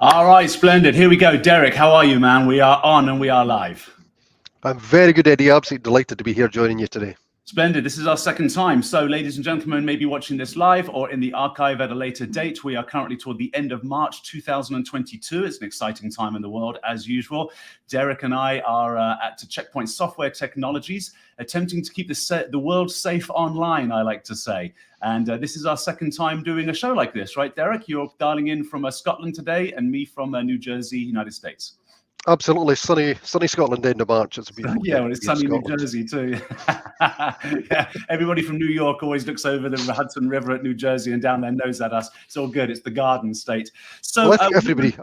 All right, splendid. Here we go. Deryck, how are you, man? We are on and we are live. I'm very good, Eddie. Absolutely delighted to be here joining you today. Splendid. This is our second time. So, ladies and gentlemen, maybe watching this live or in the archive at a later date. We are currently toward the end of March 2022. It's an exciting time in the world, as usual. Deryck and I are at Checkpoint Software Technologies, attempting to keep the world safe online, I like to say. And this is our second time doing a show like this, right, Deryck? You're dialing in from Scotland today and me from New Jersey, United States. Absolutely. Sunny Scotland end of March. It's a beautiful day. Yeah, well, it's sunny New Jersey too. Yeah, everybody from New York always looks over the Hudson River at New Jersey and down their nose at us. It's all good. It's the Garden State. So well, I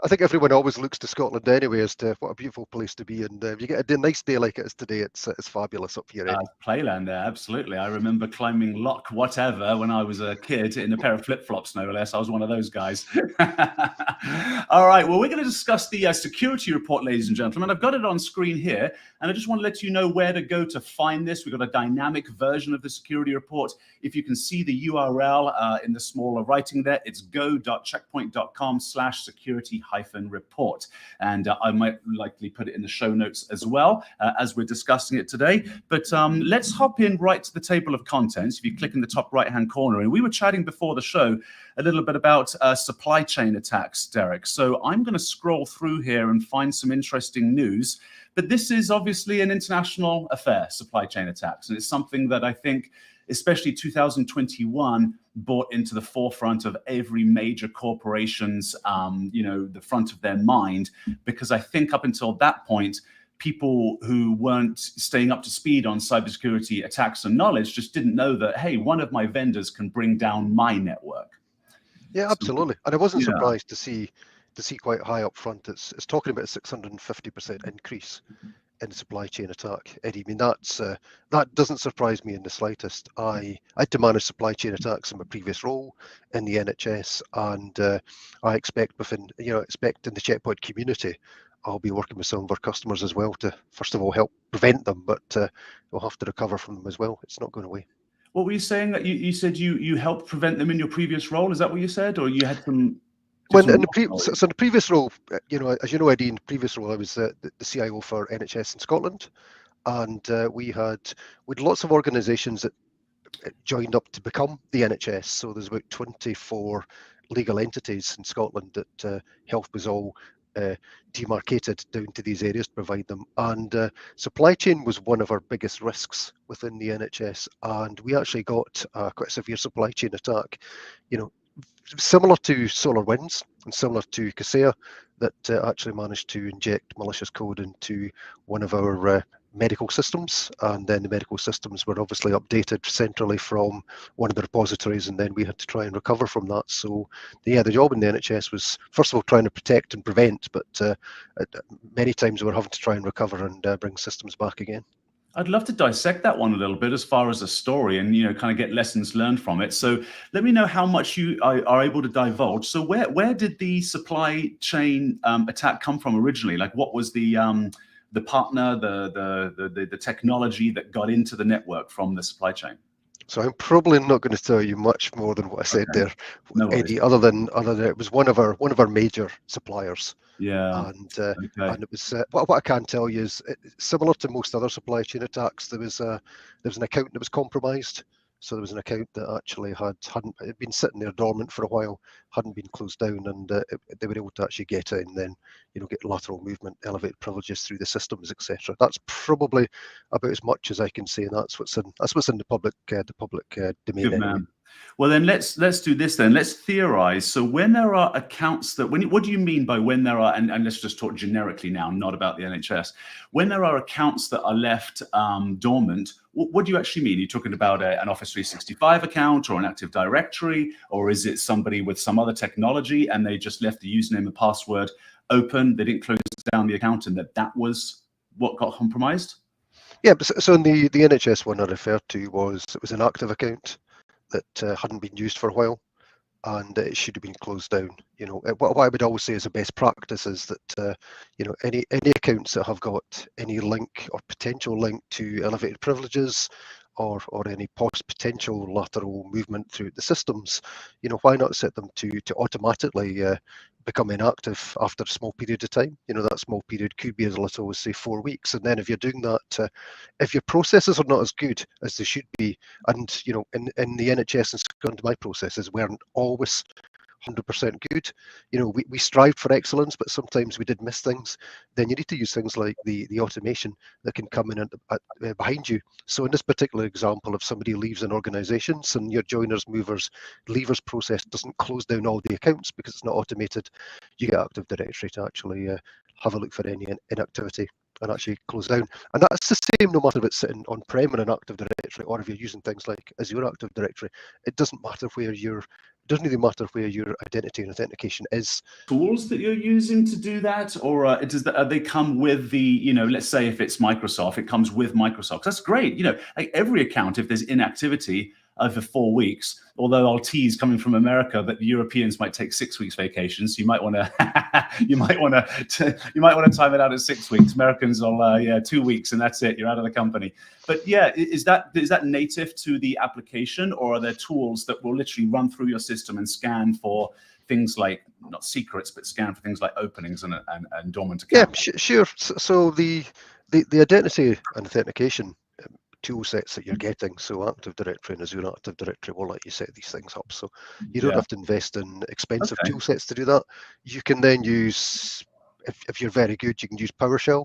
think everyone always looks to Scotland anyway as to what a beautiful place to be. And if you get a nice day like it is today, it's fabulous up here. Playland there, absolutely. I remember climbing Loch whatever when I was a kid in a pair of flip-flops, no less. I was one of those guys. All right, well, we're going to discuss the security report, ladies and gentlemen. I've got it on screen here, and I just want to let you know where to go to find this. We've got a dynamic version of the security report. If you can see the URL in the smaller writing there, it's go.checkpoint.com/security-report. And I might likely put it in the show notes as well as we're discussing it today. But let's hop in right to the table of contents. If you click in the top right-hand corner, and we were chatting before the show a little bit about supply chain attacks, Deryck. So I'm going to scroll through here and find some interesting news. But this is obviously an international affair, supply chain attacks. And it's something that I think, especially 2021, brought into the forefront of every major corporation's, the front of their mind. Because I think up until that point, people who weren't staying up to speed on cybersecurity attacks and knowledge just didn't know that, hey, one of my vendors can bring down my network. Yeah, absolutely. And I wasn't surprised to see quite high up front. It's talking about a 650% increase in supply chain attack. Eddie, I mean, that doesn't surprise me in the slightest. I had to manage supply chain attacks in my previous role in the NHS, and I expect in the Checkpoint community, I'll be working with some of our customers as well to, first of all, help prevent them, but we'll have to recover from them as well. It's not going away. What were you saying? That you said you helped prevent them in your previous role? Is that what you said, or you had some? When in the previous role, as you know, Eddie, in the previous role, I was the CIO for NHS in Scotland, and we had lots of organisations that joined up to become the NHS. So there's about 24 legal entities in Scotland that health was all demarcated down to these areas to provide them. And supply chain was one of our biggest risks within the NHS, and we actually got quite a severe supply chain attack. Similar to SolarWinds and similar to Kaseya, that actually managed to inject malicious code into one of our medical systems, and then the medical systems were obviously updated centrally from one of the repositories, and then we had to try and recover from that. So yeah, the job in the NHS was, first of all, trying to protect and prevent, but many times we're having to try and recover and bring systems back again. I'd love to dissect that one a little bit as far as a story and, kind of get lessons learned from it. So let me know how much you are able to divulge. So where did the supply chain attack come from originally? Like, what was the partner, the technology that got into the network from the supply chain? So I'm probably not going to tell you much more than what I said there, Eddie, other than it was one of our major suppliers. Yeah. And it was what I can tell you is, similar to most other supply chain attacks, there was an account that was compromised. So there was an account that actually hadn't been sitting there dormant for a while, hadn't been closed down, and they were able to actually get it and then get lateral movement, elevated privileges through the systems, etc. That's probably about as much as I can say, and that's what's in the public domain. Good man. Well, then let's do this then. Let's theorize. So when there are accounts that, what do you mean by when there are, and let's just talk generically now, not about the NHS. When there are accounts that are left dormant, what do you actually mean? Are you talking about an Office 365 account or an Active Directory, or is it somebody with some other technology and they just left the username and password open, they didn't close down the account, and that was what got compromised? Yeah, so in the NHS one I referred to, it was an active account that hadn't been used for a while, and it should have been closed down. What I would always say is a best practice is that any accounts that have got any link or potential link to elevated privileges or any potential lateral movement through the systems, why not set them to automatically become inactive after a small period of time. That small period could be as little as, say, 4 weeks. And then if you're doing that, if your processes are not as good as they should be, and in the NHS and Scotland, my processes weren't always 100% good. We strived for excellence, but sometimes we did miss things. Then you need to use things like the automation that can come in behind you. So in this particular example, if somebody leaves an organisation and your joiners, movers, leavers process doesn't close down all the accounts because it's not automated, you get Active Directory to actually have a look for any inactivity and actually close down. And that's the same no matter if it's sitting on-prem in an Active Directory or if you're using things like Azure Active Directory. It doesn't matter where it doesn't really matter where your identity and authentication is. Tools that you're using to do that, or they come with the, let's say if it's Microsoft, it comes with Microsoft. That's great. Like every account, if there's inactivity over 4 weeks, although I'll tease coming from America that the Europeans might take 6 weeks vacations, so you might want to time it out at 6 weeks. Americans will 2 weeks and that's it, you're out of the company. But yeah, is that native to the application, or are there tools that will literally run through your system and scan for things like, not secrets, but scan for things like openings and dormant accounts? Yeah, sure. So the identity and authentication tool sets that you're getting, so Active Directory and Azure Active Directory will let you set these things up. So you don't have to invest in expensive tool sets to do that. You can then use, if you're very good, you can use PowerShell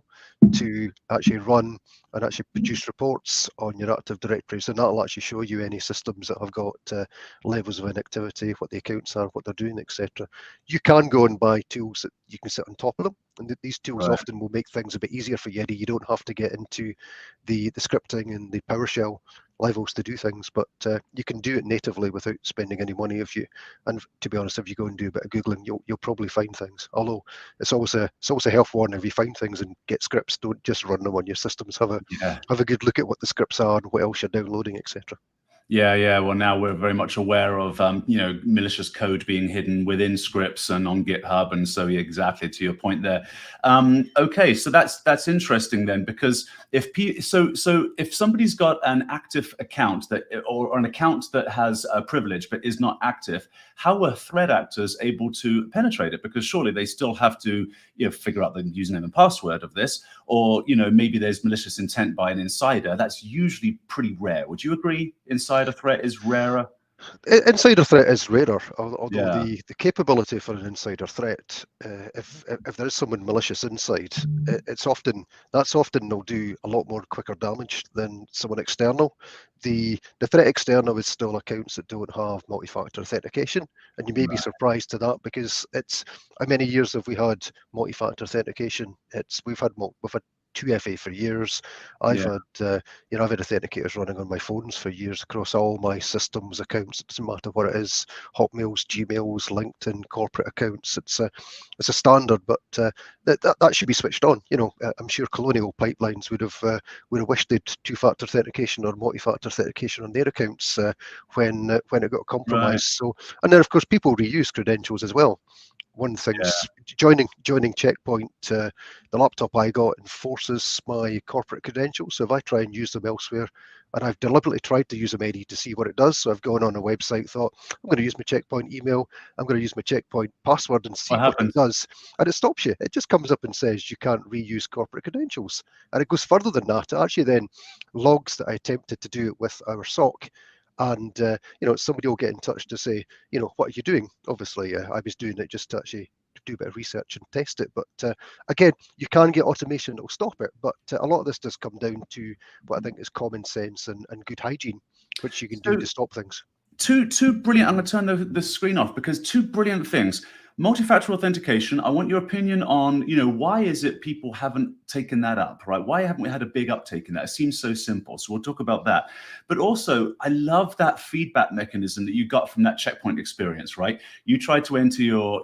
to actually run and actually produce reports on your Active Directories, and that'll actually show you any systems that have got levels of inactivity, what the accounts are, what they're doing, etc. You can go and buy tools that you can sit on top of them, and these tools often will make things a bit easier for you, Eddie. You don't have to get into the scripting and the PowerShell levels to do things, but you can do it natively without spending any money. And to be honest, if you go and do a bit of Googling, you'll probably find things. Although it's always a health warning: if you find things and get scripts, don't just run them on your systems. Have a good look at what the scripts are and what else you're downloading, etc. Yeah. Well, now we're very much aware of malicious code being hidden within scripts and on GitHub, and so yeah, exactly to your point there. Okay, so that's interesting then, because if somebody's got an active account or an account that has a privilege but is not active, how are threat actors able to penetrate it? Because surely they still have to figure out the username and password of this, or maybe there's malicious intent by an insider. That's usually pretty rare. Would you agree? Insider threat is rarer? Insider threat is rarer, although the capability for an insider threat, if there is someone malicious inside, that's often they'll do a lot more quicker damage than someone external. The threat external is still accounts that don't have multi-factor authentication, and you may be surprised to that, because it's how many years have we had multi-factor authentication? We've had 2FA for years. I've had authenticators running on my phones for years across all my systems, accounts. It doesn't matter what it is: Hotmails, Gmails, LinkedIn, corporate accounts. It's a standard, but that should be switched on. I'm sure Colonial Pipelines would have wished they'd two-factor authentication or multi-factor authentication on their accounts when it got compromised. So, and then of course people reuse credentials as well. One thing's joining Checkpoint, the laptop I got enforces my corporate credentials. So if I try and use them elsewhere, and I've deliberately tried to use them, Eddie, to see what it does. So I've gone on a website, thought, I'm going to use my Checkpoint email, I'm going to use my Checkpoint password and see what it does. And it stops you. It just comes up and says you can't reuse corporate credentials. And it goes further than that. It actually then logs that I attempted to do it with our SOC. And somebody will get in touch to say, what are you doing? Obviously, I was doing it just to actually do a bit of research and test it. But again, you can get automation that will stop it. But a lot of this does come down to what I think is common sense and good hygiene, which you can do to stop things. Two brilliant. I'm going to turn the screen off, because two brilliant things. Multi-factor authentication. I want your opinion on, why is it people haven't taken that up, right? Why haven't we had a big uptake in that? It seems so simple. So we'll talk about that. But also, I love that feedback mechanism that you got from that Checkpoint experience, right? You tried to enter your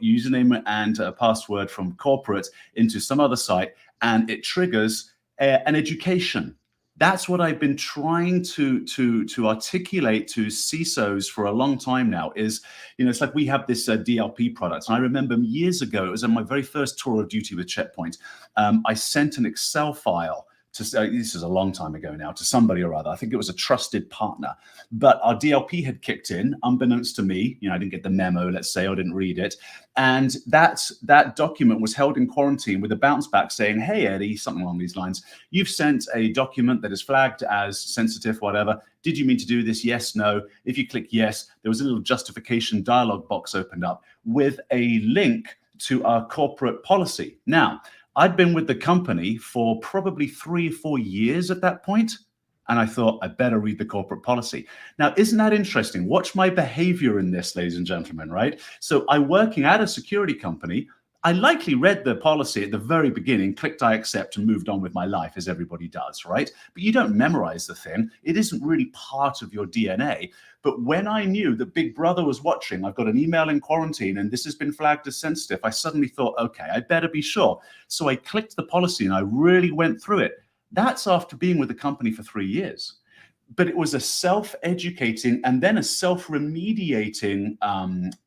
username and password from corporate into some other site, and it triggers an education. That's what I've been trying to articulate to CISOs for a long time now. Is it's like we have this DLP product, and I remember years ago, it was on my very first tour of duty with Checkpoint. I sent an Excel file this is a long time ago now, to somebody or other. I think it was a trusted partner, but our DLP had kicked in, unbeknownst to me. I didn't get the memo, let's say, or didn't read it. And that document was held in quarantine with a bounce back saying, hey, Eddie, something along these lines. You've sent a document that is flagged as sensitive, whatever. Did you mean to do this? Yes, no. If you click yes, there was a little justification dialog box opened up with a link to our corporate policy. Now, I'd been with the company for probably 3 or 4 years at that point, and I thought I better read the corporate policy. Now, isn't that interesting? Watch my behavior in this, ladies and gentlemen, right? So I'm working at a security company. I likely read the policy at the very beginning, clicked I accept and moved on with my life, as everybody does, right? But you don't memorize the thing. It isn't really part of your DNA. But when I knew that Big Brother was watching, I've got an email in quarantine and this has been flagged as sensitive, I suddenly thought, okay, I better be sure. So I clicked the policy and I really went through it. That's after being with the company for 3 years. But it was a self-educating and then a self-remediating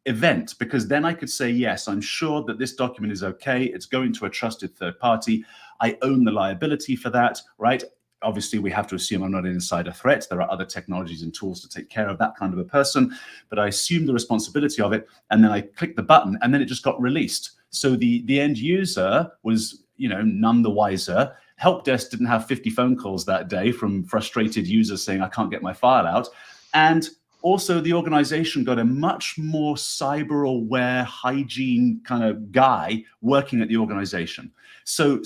event, because then I could say, yes, I'm sure that this document is okay. It's going to a trusted third party. I own the liability for that, right? Obviously, we have to assume I'm not an insider threat. There are other technologies and tools to take care of that kind of a person, but I assume the responsibility of it. And then I clicked the button and then it just got released. So the end user was, none the wiser. Help desk didn't have 50 phone calls that day from frustrated users saying, I can't get my file out. And also the organization got a much more cyber aware hygiene kind of guy working at the organization. So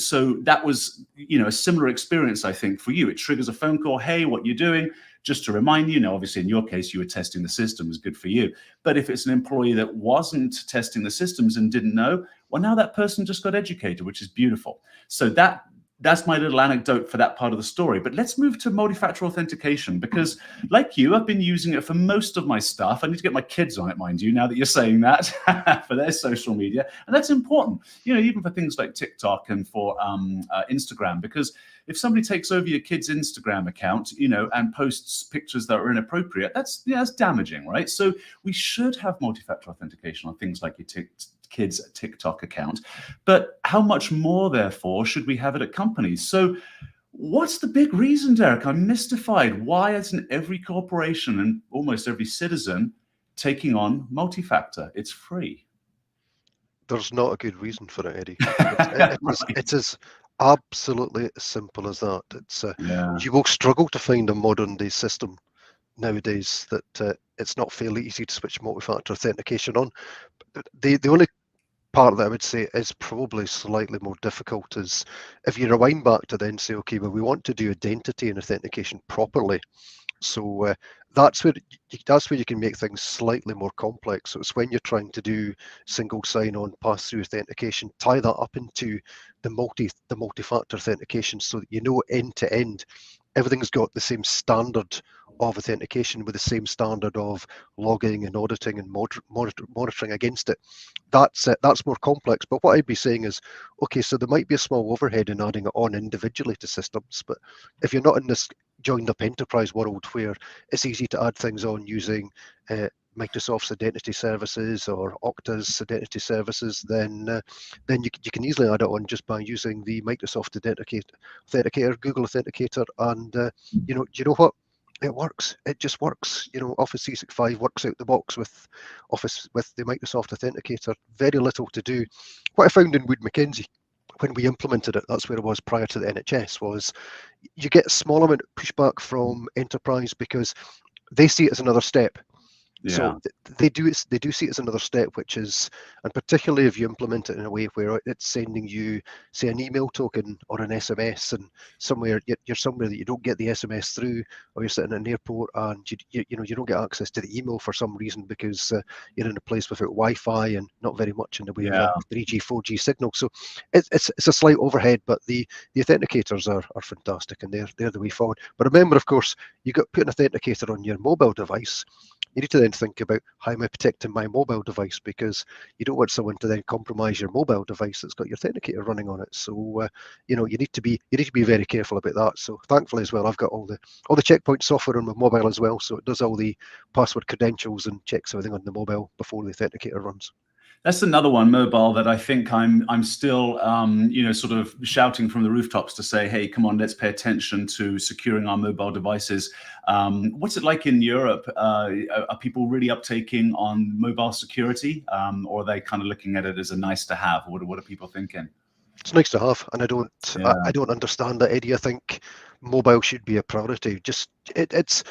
that was, a similar experience, I think, for you. It triggers a phone call. Hey, what you doing? Just to remind you, obviously in your case, you were testing the systems, good for you. But if it's an employee that wasn't testing the systems and didn't know, well, now that person just got educated, which is beautiful. So that's my little anecdote for that part of the story. But let's move to multi-factor authentication, because like you, I've been using it for most of my stuff. I need to get my kids on it, mind you, now that you're saying that, for their social media. And that's important, even for things like TikTok and for Instagram, because if somebody takes over your kid's Instagram account, and posts pictures that are inappropriate, that's damaging, right? So we should have multi-factor authentication on things like your kids' TikTok account. But how much more, therefore, should we have it at companies? So what's the big reason, Deryck? I'm mystified. Why isn't every corporation and almost every citizen taking on multi-factor? It's free. There's not a good reason for it, Eddie. It is absolutely as simple as that. You will struggle to find a modern day system nowadays that it's not fairly easy to switch multi-factor authentication on. The only part that I would say is probably slightly more difficult is if you rewind back to then say, okay, well, we want to do identity and authentication properly. So that's where you can make things slightly more complex. So it's when you're trying to do single sign-on pass-through authentication, tie that up into the multi-factor authentication so that end to end, everything's got the same standard of authentication with the same standard of logging and auditing and monitoring against it. That's more complex. But what I'd be saying is, okay, so there might be a small overhead in adding it on individually to systems, but if you're not in this joined up enterprise world where it's easy to add things on using Microsoft's identity services or Okta's identity services, then you can easily add it on just by using the Microsoft Authenticator, Google Authenticator, and you know what? It works. It just works. Office 365 works out the box with the Microsoft Authenticator. Very little to do. What I found in Wood Mackenzie when we implemented it, that's where it was prior to the NHS, was you get a small amount of pushback from enterprise because they see it as another step. Yeah. So they do see it as another step, which is, and particularly if you implement it in a way where it's sending you, say, an email token or an SMS, and you're somewhere that you don't get the SMS through, or you're sitting in an airport and you don't get access to the email for some reason because you're in a place without Wi-Fi and not very much in the way of a 3G, 4G signal. So it's a slight overhead, but the authenticators are fantastic, and they're the way forward. But remember, of course, you got put an authenticator on your mobile device. You need to then think about, how am I protecting my mobile device, because you don't want someone to then compromise your mobile device that's got your authenticator running on it. So you need to be very careful about that. So thankfully as well, I've got all the checkpoint software on my mobile as well, so it does all the password credentials and checks everything on the mobile before the authenticator runs. That's another one, mobile, that I think I'm still, sort of shouting from the rooftops to say, hey, come on, let's pay attention to securing our mobile devices. What's it like in Europe? Are people really uptaking on mobile security, or are they kind of looking at it as a nice to have? What are people thinking? It's nice to have, and I don't understand that, Eddie. I think mobile should be a priority. It's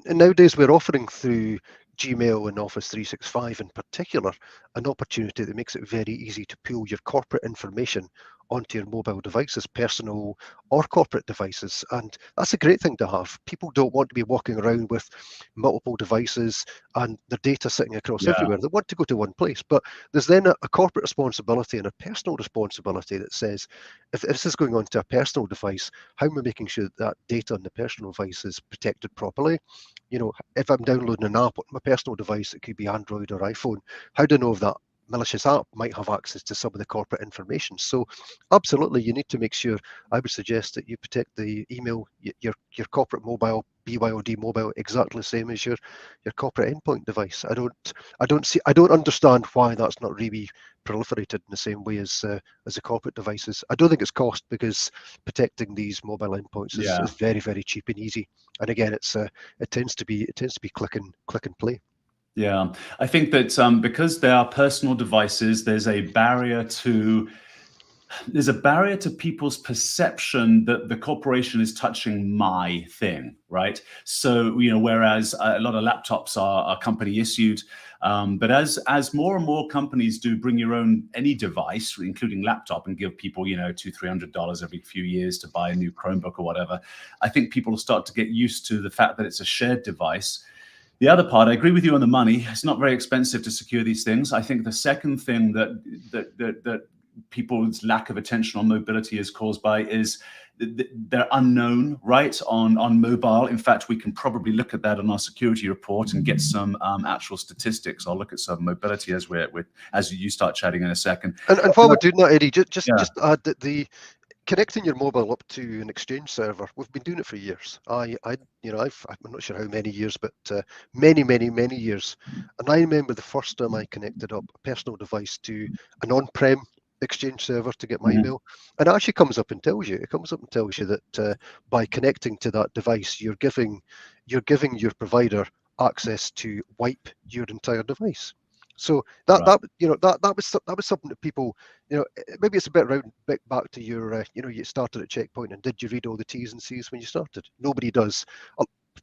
nowadays we're offering through Gmail and Office 365 in particular an opportunity that makes it very easy to pull your corporate information onto your mobile devices, personal or corporate devices, and that's a great thing to have. People don't want to be walking around with multiple devices and their data sitting across everywhere. They want to go to one place, but there's then a corporate responsibility and a personal responsibility that says, if this is going onto a personal device, how am I making sure that data on the personal device is protected properly? If I'm downloading an app on my personal device, it could be Android or iPhone, how do I know if that malicious app might have access to some of the corporate information? So absolutely, you need to make sure, I would suggest, that you protect the email, your corporate mobile, BYOD mobile, exactly the same as your corporate endpoint device. I don't understand why that's not really proliferated in the same way as the corporate devices. I don't think it's cost, because protecting these mobile endpoints is very, very cheap and easy. And again, it tends to be click and play. Yeah, I think that because they are personal devices, there's a barrier to people's perception that the corporation is touching my thing, right? So, whereas a lot of laptops are company issued, but as more and more companies do bring your own any device, including laptop, and give people, $200-300 every few years to buy a new Chromebook or whatever, I think people will start to get used to the fact that it's a shared device. The other part, I agree with you on the money. It's not very expensive to secure these things. I think the second thing that people's lack of attention on mobility is caused by is they're unknown, right, on mobile. In fact, we can probably look at that on our security report and get some actual statistics. I'll look at some mobility as you start chatting in a second. And while we're doing that, Eddie, just add that the connecting your mobile up to an Exchange server, we've been doing it for years. I'm not sure how many years, but many years. And I remember the first time I connected up a personal device to an on-prem Exchange server to get my email, and it actually comes up and tells you. It comes up and tells you that by connecting to that device, you're giving your provider access to wipe your entire device. So that was something that people, maybe it's a bit back to your, you started at Checkpoint, and did you read all the T's and C's when you started? Nobody does.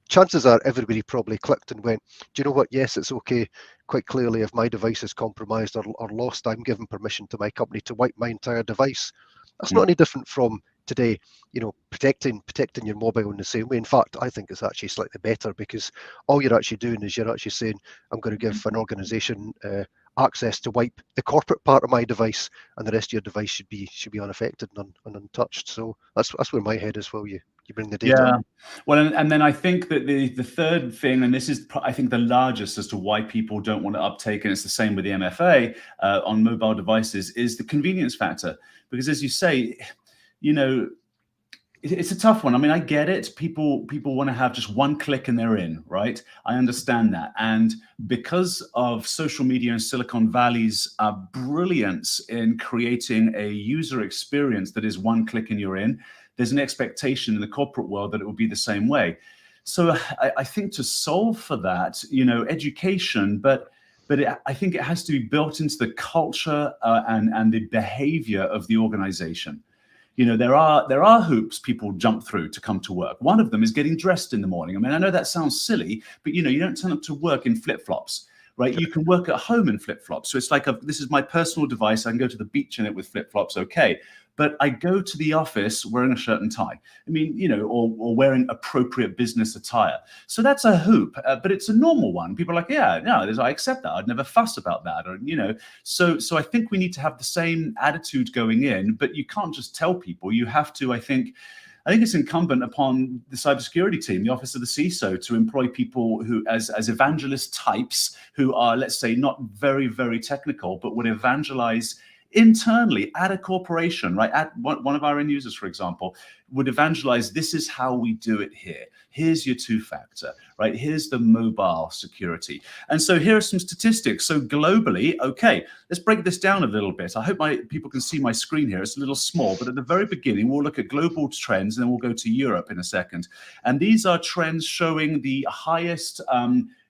Chances are everybody probably clicked and went, do you know what? Yes, it's okay. Quite clearly, if my device is compromised or lost, I'm giving permission to my company to wipe my entire device. That's not any different from today, protecting your mobile in the same way. In fact, I think it's actually slightly better, because all you're actually doing is you're actually saying, I'm going to give an organization access to wipe the corporate part of my device, and the rest of your device should be unaffected and untouched. So that's where my head is. Well, you bring the data. Yeah, well, and then I think that the third thing, and this is I think the largest as to why people don't want to uptake, and it's the same with the MFA on mobile devices, is the convenience factor. Because as you say, it's a tough one. I mean, I get it. People want to have just one click and they're in, right? I understand that. And because of social media and Silicon Valley's brilliance in creating a user experience that is one click and you're in, there's an expectation in the corporate world that it will be the same way. So I think to solve for that, education, but I think it has to be built into the culture and the behavior of the organization. There are hoops people jump through to come to work. One of them is getting dressed in the morning. I mean, I know that sounds silly, but you don't turn up to work in flip-flops, right? You can work at home in flip-flops. So it's like, this is my personal device. I can go to the beach in it with flip-flops, okay. But I go to the office wearing a shirt and tie. I mean, or wearing appropriate business attire. So that's a hoop, but it's a normal one. People are like, yeah, no, I accept that. I'd never fuss about that. Or, so I think we need to have the same attitude going in, but you can't just tell people. You have to, I think it's incumbent upon the cybersecurity team, the office of the CISO, to employ people who, as evangelist types, who are, let's say, not very, very technical, but would evangelize internally at a corporation, right, at one of our end users, for example, would evangelize, this is how we do it here. Here's your two-factor, right? Here's the mobile security. And so here are some statistics. So globally, okay, let's break this down a little bit. I hope people can see my screen here. It's a little small, but at the very beginning, we'll look at global trends, and then we'll go to Europe in a second. And these are trends showing the highest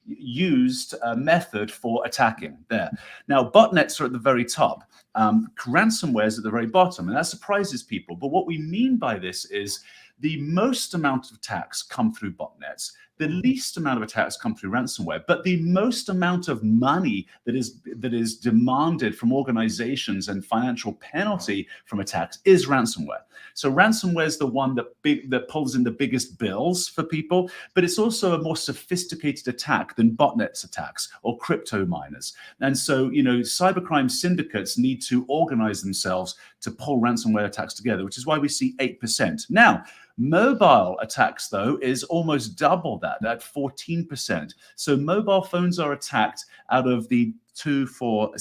used method for attacking there. Now, botnets are at the very top. Ransomware is at the very bottom, and that surprises people. But what we mean by this is the most amount of attacks come through botnets. The least amount of attacks come through ransomware, but the most amount of money that is demanded from organizations and financial penalty from attacks is ransomware. So ransomware is the one that pulls in the biggest bills for people, but it's also a more sophisticated attack than botnets attacks or crypto miners. And so, cybercrime syndicates need to organize themselves to pull ransomware attacks together, which is why we see 8%. Now, mobile attacks, though, is almost double that, at 14%. So mobile phones are attacked out of the top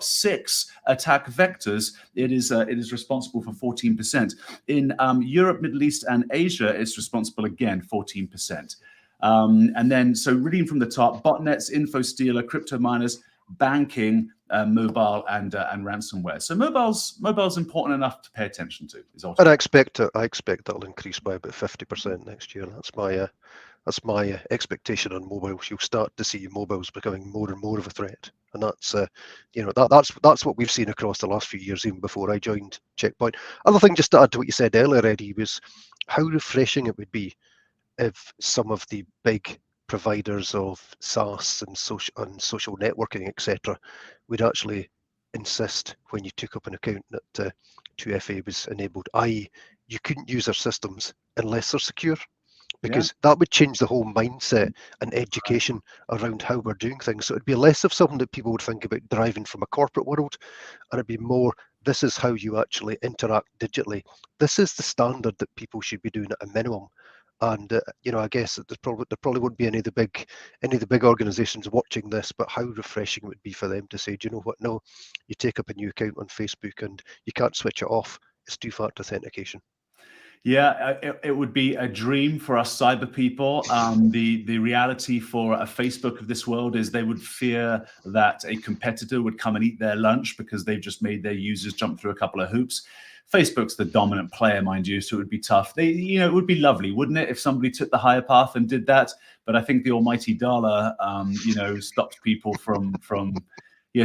six attack vectors. It is responsible for 14%. In Europe, Middle East, and Asia, it's responsible again 14%. And then, so reading from the top: botnets, info stealer, crypto miners, banking, mobile, and ransomware. So mobile's important enough to pay attention to. And I expect that'll increase by about 50% next year. That's my expectation on mobiles. You'll start to see mobiles becoming more and more of a threat, and that's what we've seen across the last few years, even before I joined Checkpoint. Other thing, just to add to what you said earlier, Eddie, was how refreshing it would be if some of the big providers of SaaS and social networking, etc., would actually insist when you took up an account that 2FA was enabled, i.e. you couldn't use their systems unless they're secure, because that would change the whole mindset and education around how we're doing things. So it'd be less of something that people would think about deriving from a corporate world, and it'd be more, this is how you actually interact digitally. This is the standard that people should be doing at a minimum. And I guess there probably wouldn't be any of the big organizations watching this, but how refreshing it would be for them to say, do you know what? No, you take up a new account on Facebook and you can't switch it off. It's two-factor authentication. Yeah, it would be a dream for us cyber people. The reality for a Facebook of this world is they would fear that a competitor would come and eat their lunch because they've just made their users jump through a couple of hoops. Facebook's the dominant player, mind you, so it would be tough. It would be lovely, wouldn't it, if somebody took the higher path and did that? But I think the almighty dollar, stops people from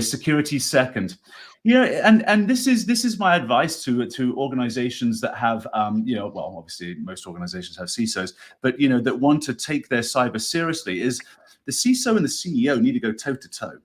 security second. And this is my advice to organizations that have, obviously most organizations have CISOs, but that want to take their cyber seriously, is the CISO and the CEO need to go toe to toe.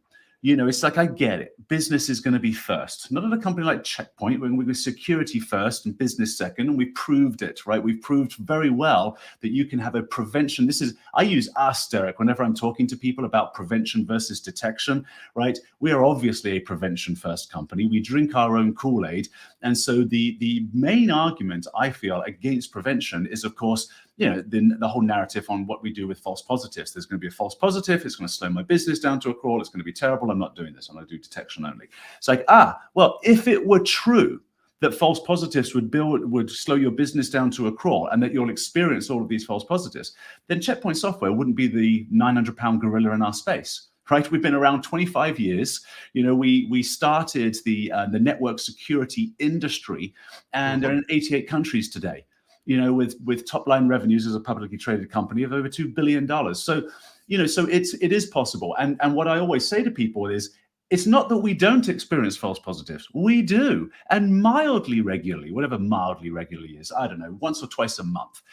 It's like, I get it. Business is going to be first. Not at a company like Checkpoint, when we go security first and business second, and we proved it, right? We've proved very well that you can have a prevention. I use us, Deryck, whenever I'm talking to people about prevention versus detection, right? We are obviously a prevention first company. We drink our own Kool-Aid. And so the main argument, I feel, against prevention is, of course, the whole narrative on what we do with false positives. There's going to be a false positive. It's going to slow my business down to a crawl. It's going to be terrible. I'm not doing this. I'm going to do detection only. It's like, well, if it were true that false positives would slow your business down to a crawl and that you'll experience all of these false positives, then Checkpoint Software wouldn't be the 900-pound gorilla in our space. Right, we've been around 25 years. We started the network security industry, and they're in 88 countries today. With top line revenues as a publicly traded company of over $2 billion. So, it is possible. And what I always say to people is, it's not that we don't experience false positives. We do, and mildly regularly, whatever mildly regularly is, I don't know, once or twice a month.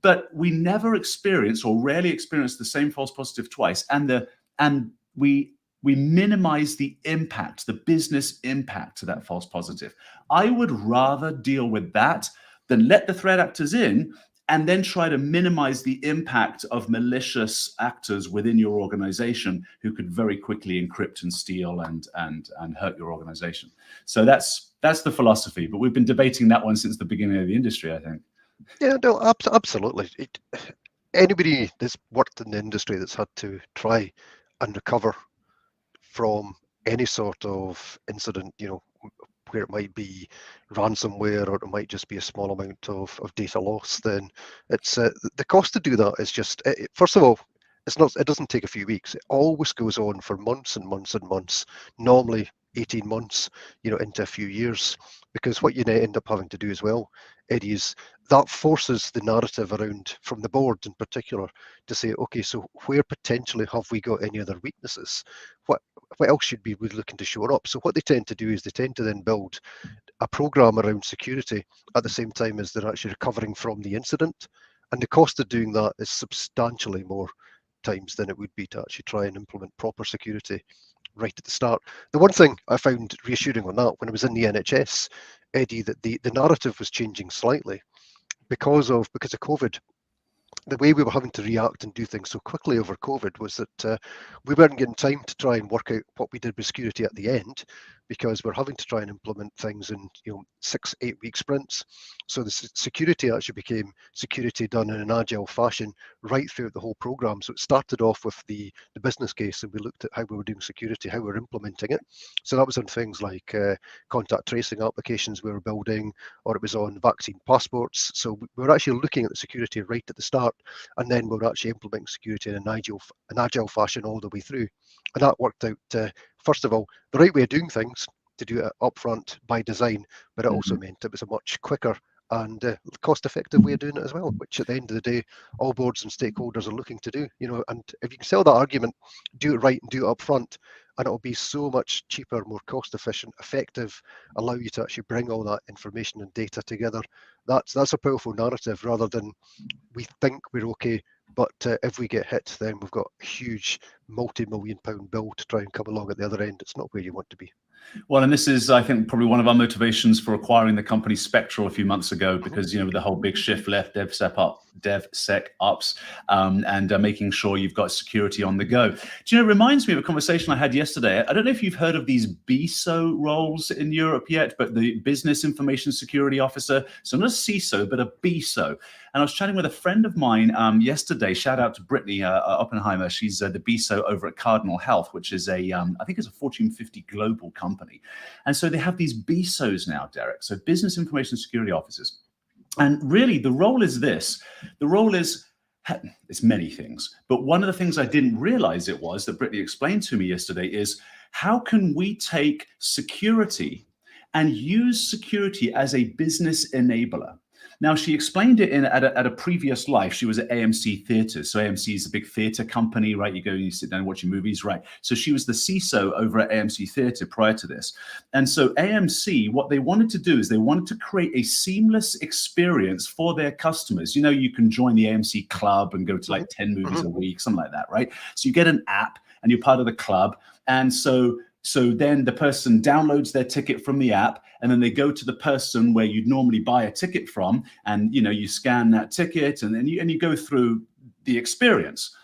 But we never experience, or rarely experience, the same false positive twice. And we minimize the impact, the business impact to that false positive. I would rather deal with that than let the threat actors in and then try to minimize the impact of malicious actors within your organization who could very quickly encrypt and steal and hurt your organization. So that's the philosophy. But we've been debating that one since the beginning of the industry, I think. Yeah, no, absolutely. Anybody that's worked in the industry that's had to try and recover from any sort of incident, where it might be ransomware or it might just be a small amount of data loss, then it's the cost to do that is just, first of all, it doesn't take a few weeks. It always goes on for months and months and months, normally 18 months, into a few years, because what you end up having to do as well, Eddie, is that forces the narrative around from the board in particular to say, okay, so where potentially have we got any other weaknesses? What else should we be looking to shore up? So what they tend to do is they tend to then build a program around security at the same time as they're actually recovering from the incident. And the cost of doing that is substantially more times than it would be to actually try and implement proper security right at the start. The one thing I found reassuring on that when I was in the NHS, Eddie, that the narrative was changing slightly because of COVID. The way we were having to react and do things so quickly over COVID was that we weren't getting time to try and work out what we did with security at the end, because we're having to try and implement things in 6-8 week sprints. So the security actually became security done in an agile fashion right throughout the whole program. So it started off with the business case, and we looked at how we were doing security, how we were implementing it. So that was on things like contact tracing applications we were building, or it was on vaccine passports. So we were actually looking at the security right at the start, and then we were actually implementing security in an agile fashion all the way through. And that worked out, first of all, the right way of doing things, to do it upfront by design, but it also meant it was a much quicker and cost-effective way of doing it as well, which at the end of the day, all boards and stakeholders are looking to do. And if you can sell that argument, do it right and do it upfront, and it'll be so much cheaper, more cost-efficient, effective, allow you to actually bring all that information and data together. That's a powerful narrative, rather than we think we're okay, but if we get hit, then we've got a huge multi-million-pound bill to try and come along at the other end. It's not where you want to be. Well, and this is, I think, probably one of our motivations for acquiring the company Spectral a few months ago, because, the whole big shift left, DevSecOps, and making sure you've got security on the go. Do it reminds me of a conversation I had yesterday. I don't know if you've heard of these BISO roles in Europe yet, but the Business Information Security Officer. So not a CISO, but a BISO. And I was chatting with a friend of mine yesterday. Shout out to Brittany Oppenheimer. She's the BISO over at Cardinal Health, which is I think it's a Fortune 50 global company. And so they have these BISOs now, Deryck, so Business Information Security Officers. And really the role is this. The role is, it's many things, but one of the things I didn't realize it was, that Brittany explained to me yesterday, is how can we take security and use security as a business enabler? Now, she explained it at a previous life. She was at AMC Theatres. So AMC is a big theatre company, right? You go and you sit down and watch your movies, right? So she was the CISO over at AMC Theatre prior to this. And so AMC, what they wanted to do is they wanted to create a seamless experience for their customers. You can join the AMC club and go to like 10 movies a week, something like that, right? So you get an app and you're part of the club. And so then the person downloads their ticket from the app, and then they go to the person where you'd normally buy a ticket from, and you scan that ticket, and then you go through the experience.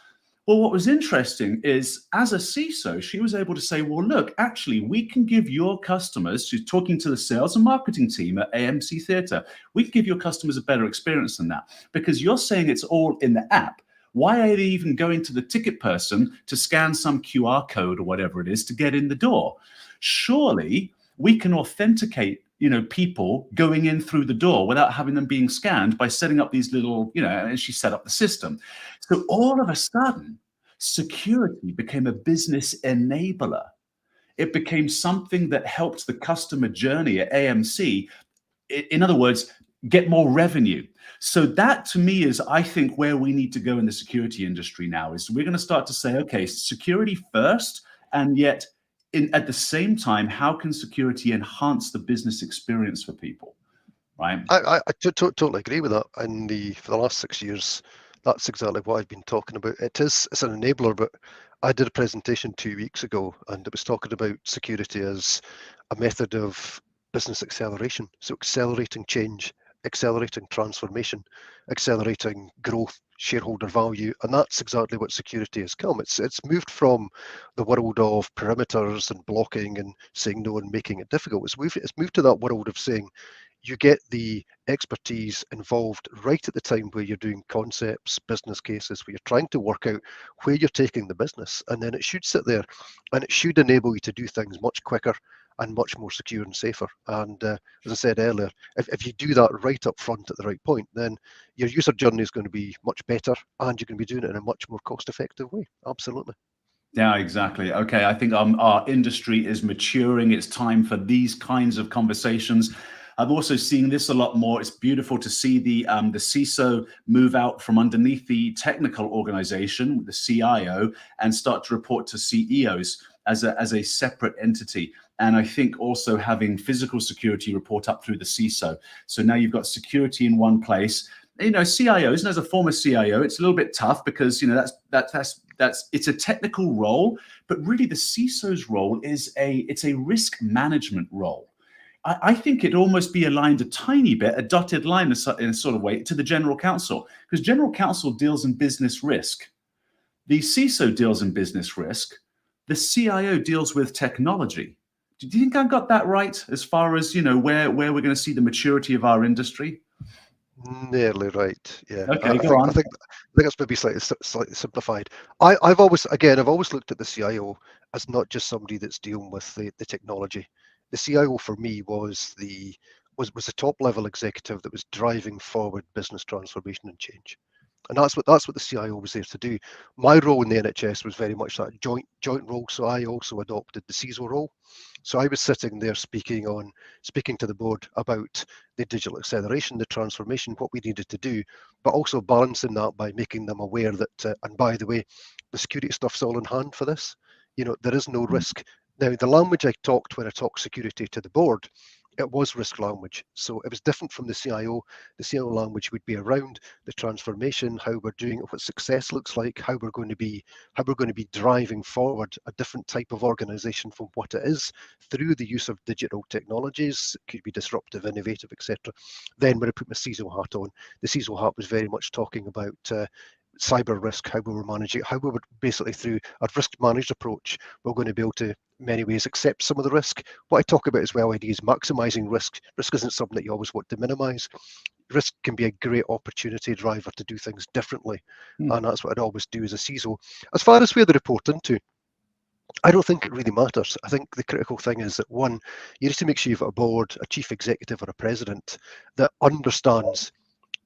Well, what was interesting is, as a CISO, she was able to say, well, look, actually, we can give your customers, she's talking to the sales and marketing team at AMC Theatre, we can give your customers a better experience than that, because you're saying it's all in the app. Why are they even going to the ticket person to scan some QR code or whatever it is to get in the door? Surely we can authenticate, people going in through the door without having them being scanned by setting up these little, and she set up the system. So all of a sudden, security became a business enabler. It became something that helped the customer journey at AMC. In other words, get more revenue. So that, to me, is, I think, where we need to go in the security industry now, is we're going to start to say, okay, security first, and yet at the same time, how can security enhance the business experience for people, right? I totally agree with that. For the last 6 years, that's exactly what I've been talking about. It's an enabler, but I did a presentation 2 weeks ago, and it was talking about security as a method of business acceleration. So accelerating change, accelerating transformation, accelerating growth, shareholder value, and that's exactly what security has come. It's moved from the world of perimeters and blocking and saying no and making it difficult. It's moved to that world of saying you get the expertise involved right at the time where you're doing concepts, business cases, where you're trying to work out where you're taking the business, and then it should sit there and it should enable you to do things much quicker and much more secure and safer. And as I said earlier, if you do that right up front at the right point, then your user journey is going to be much better, and you're going to be doing it in a much more cost-effective way. Absolutely. Yeah, exactly. Okay, I think our industry is maturing. It's time for these kinds of conversations. I've also seen this a lot more. It's beautiful to see the CISO move out from underneath the technical organization, the CIO, and start to report to CEOs as a separate entity. And I think also having physical security report up through the CISO. So now you've got security in one place. You know, CIOs, and as a former CIO, it's a little bit tough because, you know, it's a technical role, but really the CISO's role is it's a risk management role. I think it'd almost be aligned a tiny bit, a dotted line in a sort of way, to the general counsel, because general counsel deals in business risk. The CISO deals in business risk. The CIO deals with technology. Do you think I got that right as far as, you know, where we're going to see the maturity of our industry? Nearly right. Yeah. Okay, I think that's maybe slightly simplified. I've always looked at the CIO as not just somebody that's dealing with the technology. The CIO for me was the top level executive that was driving forward business transformation and change. And that's what the CIO was there to do. My role in the NHS was very much that joint role. So I also adopted the CISO role. So I was sitting there speaking to the board about the digital acceleration, the transformation, what we needed to do, but also balancing that by making them aware that, and by the way, the security stuff's all in hand for this. You know, there is no risk. Now, the language I talked when I talked security to the board, it was risk language. So it was different from the CIO. The CIO language would be around the transformation, how we're doing it, what success looks like, how we're going to be driving forward a different type of organization from what it is through the use of digital technologies. It could be disruptive, innovative, etc. Then when I put my CISO hat on, the CISO hat was very much talking about cyber risk, how we were managing, how we would basically through a risk managed approach, we're going to be able to, in many ways, accept some of the risk. What I talk about as well, Eddie, is maximizing risk. Risk isn't something that you always want to minimize. Risk can be a great opportunity driver to do things differently. And that's what I'd always do as a CISO. As far as where they report into, I don't think it really matters. I think the critical thing is that, one, you need to make sure you've got a board, a chief executive or a president that understands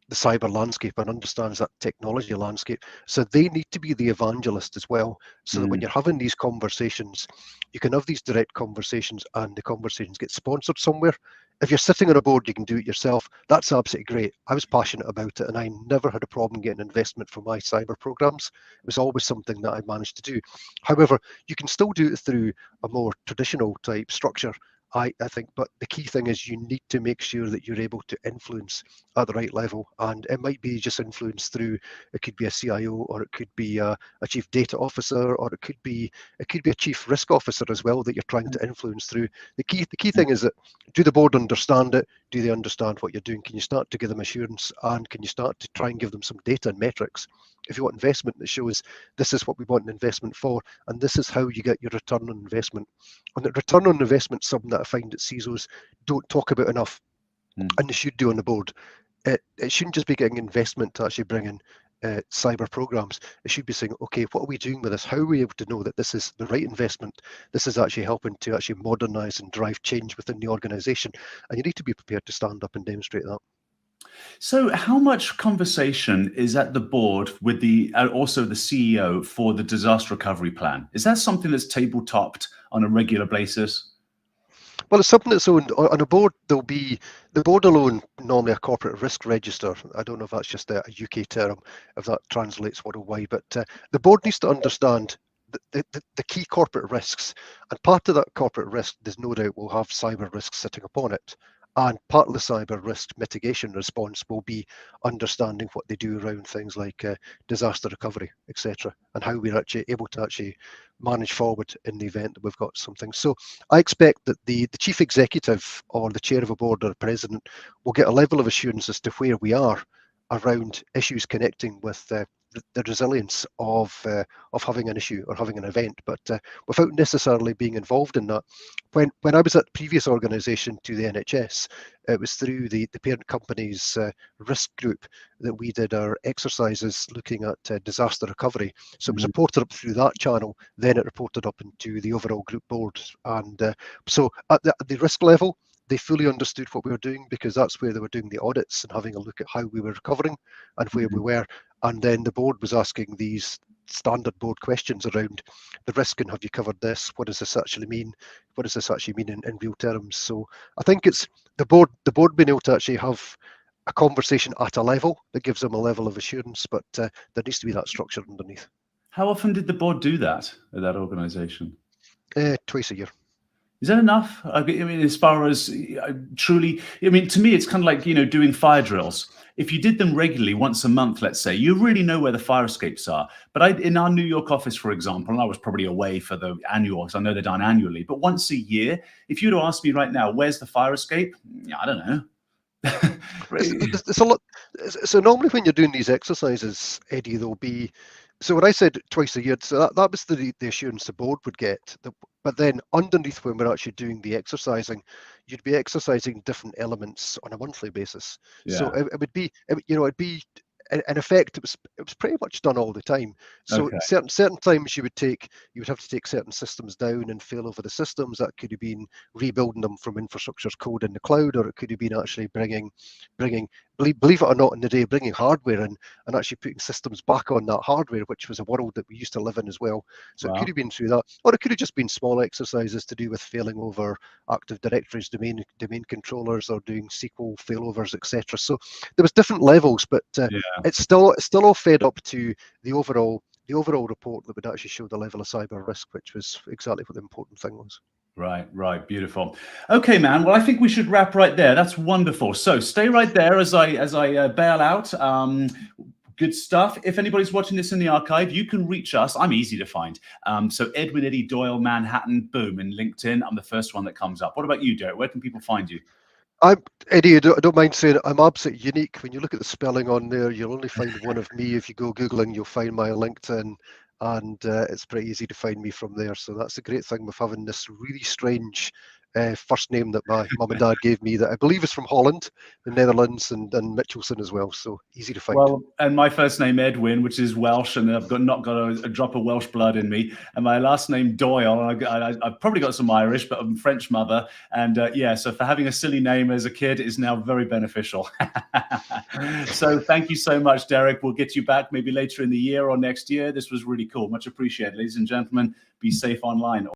the cyber landscape and understands that technology landscape. So they need to be the evangelist as well, so that when you're having these conversations, you can have these direct conversations and the conversations get sponsored somewhere. If you're sitting on a board, you can do it yourself. That's absolutely great. I was passionate about it and I never had a problem getting investment for my cyber programs. It was always something that I managed to do. However, you can still do it through a more traditional type structure, I think, but the key thing is you need to make sure that you're able to influence at the right level, and it might be just influence through, it could be a CIO, or it could be a chief data officer, or it could be a chief risk officer as well that you're trying to influence through. The key thing is that, do the board understand it? Do they understand what you're doing? Can you start to give them assurance, and can you start to try and give them some data and metrics? If you want investment that shows this is what we want an investment for, and this is how you get your return on investment. And the return on investment is something that I find that CISOs don't talk about enough, and they should do on the board. It shouldn't just be getting investment to actually bring in cyber programs. It should be saying, okay, what are we doing with this? How are we able to know that this is the right investment? This is actually helping to actually modernize and drive change within the organization. And you need to be prepared to stand up and demonstrate that. So how much conversation is at the board with also the CEO for the disaster recovery plan? Is that something that's table-topped on a regular basis? Well, it's something that's owned on a board. The board will own normally a corporate risk register. I don't know if that's just a UK term, if that translates worldwide, but the board needs to understand the key corporate risks, and part of that corporate risk, there's no doubt, will have cyber risks sitting upon it. And part of the cyber risk mitigation response will be understanding what they do around things like disaster recovery, etc., and how we're actually able to actually manage forward in the event that we've got something. So I expect that the chief executive or the chair of a board or a president will get a level of assurance as to where we are around issues connecting with the resilience of having an issue or having an event, but without necessarily being involved in that. When I was at the previous organisation to the NHS, it was through the parent company's risk group that we did our exercises looking at disaster recovery. So it was reported up through that channel, then it reported up into the overall group board. And so at the risk level, they fully understood what we were doing, because that's where they were doing the audits and having a look at how we were recovering and where we were. And then the board was asking these standard board questions around the risk and have you covered this? What does this actually mean? What does this actually mean in real terms? So I think it's the board being able to actually have a conversation at a level that gives them a level of assurance, but there needs to be that structure underneath. How often did the board do that at that organisation? Twice a year. Is that enough? I mean, as far as truly, I mean, to me, it's kind of like, doing fire drills. If you did them regularly, once a month, let's say, you really know where the fire escapes are. But in our New York office, for example, and I was probably away for the annual, because I know they're done annually, but once a year, if you'd ask me right now, where's the fire escape? Yeah, I don't know. It's a lot. So normally when you're doing these exercises, Eddie, there'll be, so when I said twice a year, so that was the assurance the board would get. But then underneath, when we're actually doing the exercising, you'd be exercising different elements on a monthly basis. Yeah. So it would be, it'd be, in effect, it was pretty much done all the time. So certain times you would have to take certain systems down and fail over the systems. That could have been rebuilding them from infrastructure as code in the cloud, or it could have been actually bringing, believe it or not, in the day, bringing hardware in and actually putting systems back on that hardware, which was a world that we used to live in as well. So It could have been through that, or it could have just been small exercises to do with failing over Active Directories, domain controllers, or doing SQL failovers, etc. So there was different levels, but it's still all fed up to the overall report that would actually show the level of cyber risk, which was exactly what the important thing was. Right. Beautiful. Okay, man. Well, I think we should wrap right there. That's wonderful. So stay right there as I bail out. Good stuff. If anybody's watching this in the archive, you can reach us. I'm easy to find. So Edwin-Eddie Doyle, Manhattan, boom, in LinkedIn. I'm the first one that comes up. What about you, Deryck? Where can people find you? Eddie, I don't mind saying it, I'm absolutely unique. When you look at the spelling on there, you'll only find one of me. If you go Googling, you'll find my LinkedIn, and it's pretty easy to find me from there. So that's the great thing with having this really strange first name that my mum and dad gave me, that I believe is from Holland, the Netherlands, and Mitchelson as well. So easy to find. Well, and my first name Edwin, which is Welsh, and I've not got a drop of Welsh blood in me. And my last name Doyle, I've probably got some Irish, but I'm French mother. And so for having a silly name as a kid is now very beneficial. So thank you so much, Deryck. We'll get you back maybe later in the year or next year. This was really cool. Much appreciated, ladies and gentlemen. Be safe online.